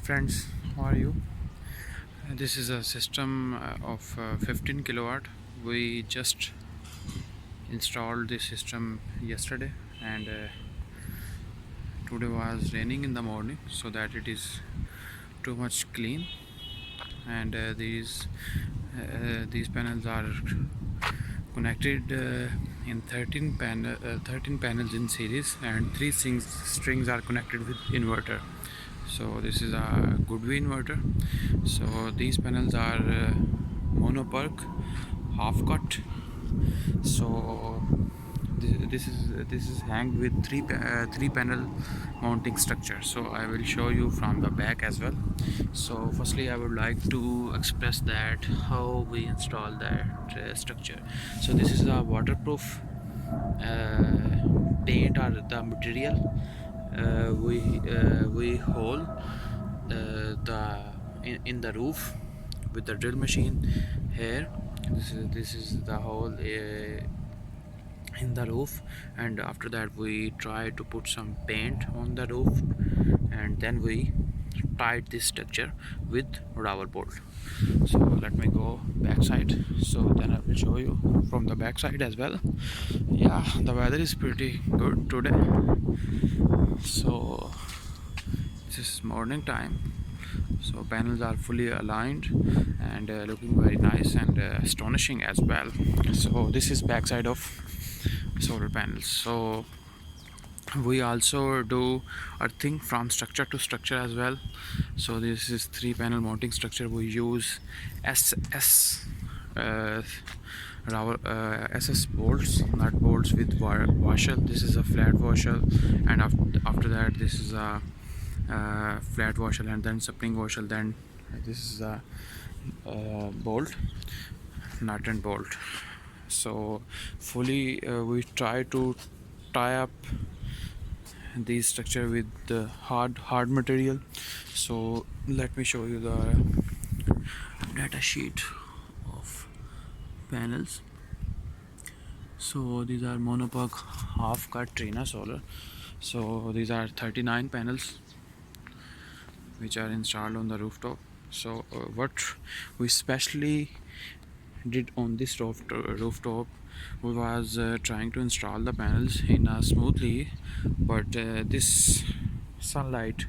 friends, how are you? This is a system of 15 kilowatt. We just installed this system yesterday, and today was raining in the morning, so that it is too much clean. And these panels are connected in 13 panels in series, and three strings are connected with inverter. So this is a GoodWe inverter. So these panels are mono perk, half cut. So this is hanged with three panel mounting structure. So I will show you from the back as well. So firstly, I would like to express that how we install that structure. So this is a waterproof paint or the material. We hole the in the roof with the drill machine here. This is the hole in the roof, and after that we try to put some paint on the roof, and then we tied this structure with rubber bolt. So let me go backside, so then I will show you from the backside as well. Yeah, the weather is pretty good today. So this is morning time, so panels are fully aligned and looking very nice and astonishing as well. So this is backside of solar panels. So we also do earthing from structure to structure as well. So this is three panel mounting structure. We use SS SS bolts, nut bolts with washer. This is a flat washer, and after that this is a flat washer, and then spring washer. Then this is a bolt, nut and bolt. So fully we try to tie up these structure with the hard material. So let me show you the data sheet of panels. So these are monopack half cut Trina solar. So these are 39 panels which are installed on the rooftop. So what we specially did on this rooftop, we was trying to install the panels in smoothly, but this sunlight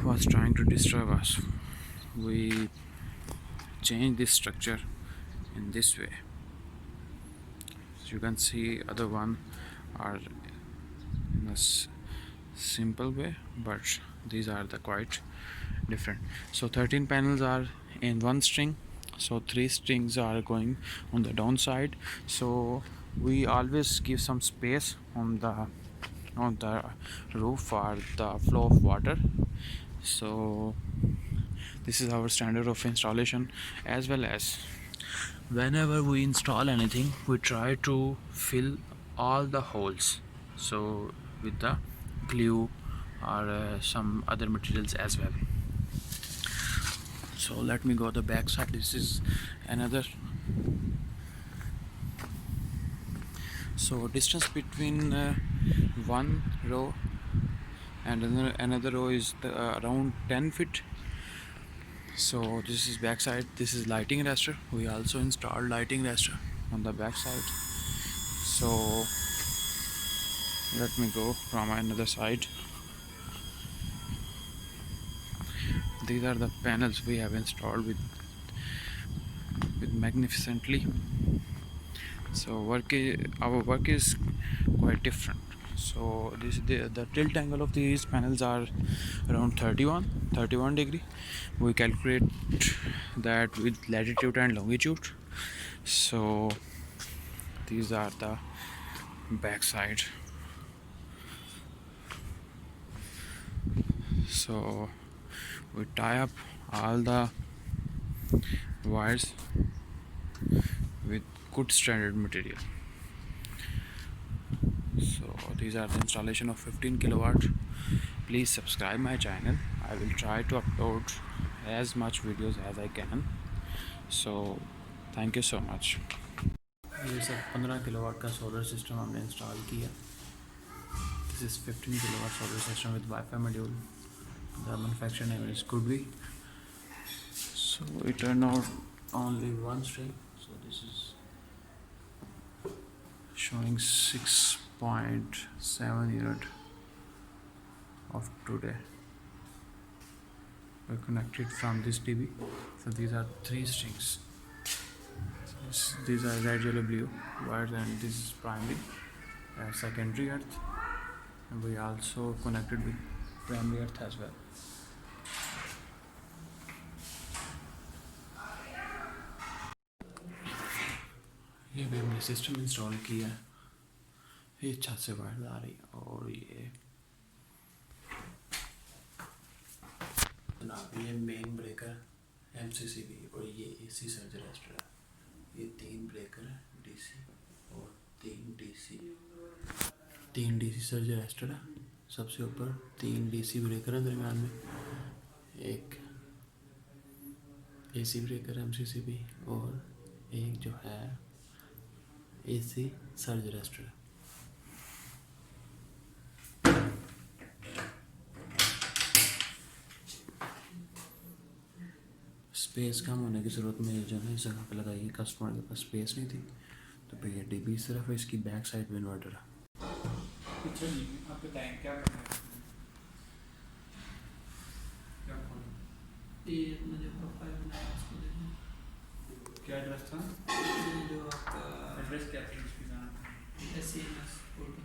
was trying to disturb us. We changed this structure in this way. So you can see other one are in a simple way, but these are the quite different. So 13 panels are in one string, so three strings are going on the downside. So we always give some space on the roof for the flow of water. So this is our standard of installation, as well as whenever we install anything, we try to fill all the holes, so with the glue or some other materials as well. So let me go the back side. This is another. So distance between one row and another row is around 10 feet. So this is backside. This is lighting raster. We also installed lighting raster on the backside. So let me go from another side. These are the panels we have installed with magnificently. So our work is quite different. So the tilt angle of these panels are around 31 degree. We calculate that with latitude and longitude. So these are the backside. So we tie up all the wires with good standard material. So these are the installation of 15 kilowatt. Please subscribe my channel. I will try to upload as much videos as I can. So thank you so much. ये सब 15 kilowatt का solar system हमने install किया. This This is 15 kilowatt solar system with Wi-Fi module. The manufacturer name is GoodWe. So it turned out only one string. So this is showing 6.7 unit of today. We're connected from this TV. So these are three strings. These are red, yellow, blue wires, and this is primary, secondary earth, and we also connected with primary earth as well. ये भी हमने system install किया है. ये छत से wire आ रही है और ये जनाब ये मेन ब्रेकर MCCB और ये AC सर्ज रजिस्टर है. ये तीन ब्रेकर है DC और तीन DC सर्ज रजिस्टर है. सबसे ऊपर तीन DC ब्रेकर है, दरम्यान में एक AC ब्रेकर MCCB और एक जो है AC सर्ज रजिस्टर है. स्पेस कम होने की ज़रूरत में जो है इस जगह पे लगाई. कस्टमर के पास स्पेस नहीं थी तो फिर ये DB सिर्फ इसकी बैक साइड में इन्वर्टर है. कुछ नहीं आप बताएं क्या करना है. क्या खोलना ये मुझे प्रोफाइल बनाया उसको देखना. क्या एड्रेस था. ये जो आपका एड्रेस क्या था इसकी जाना. SMS folder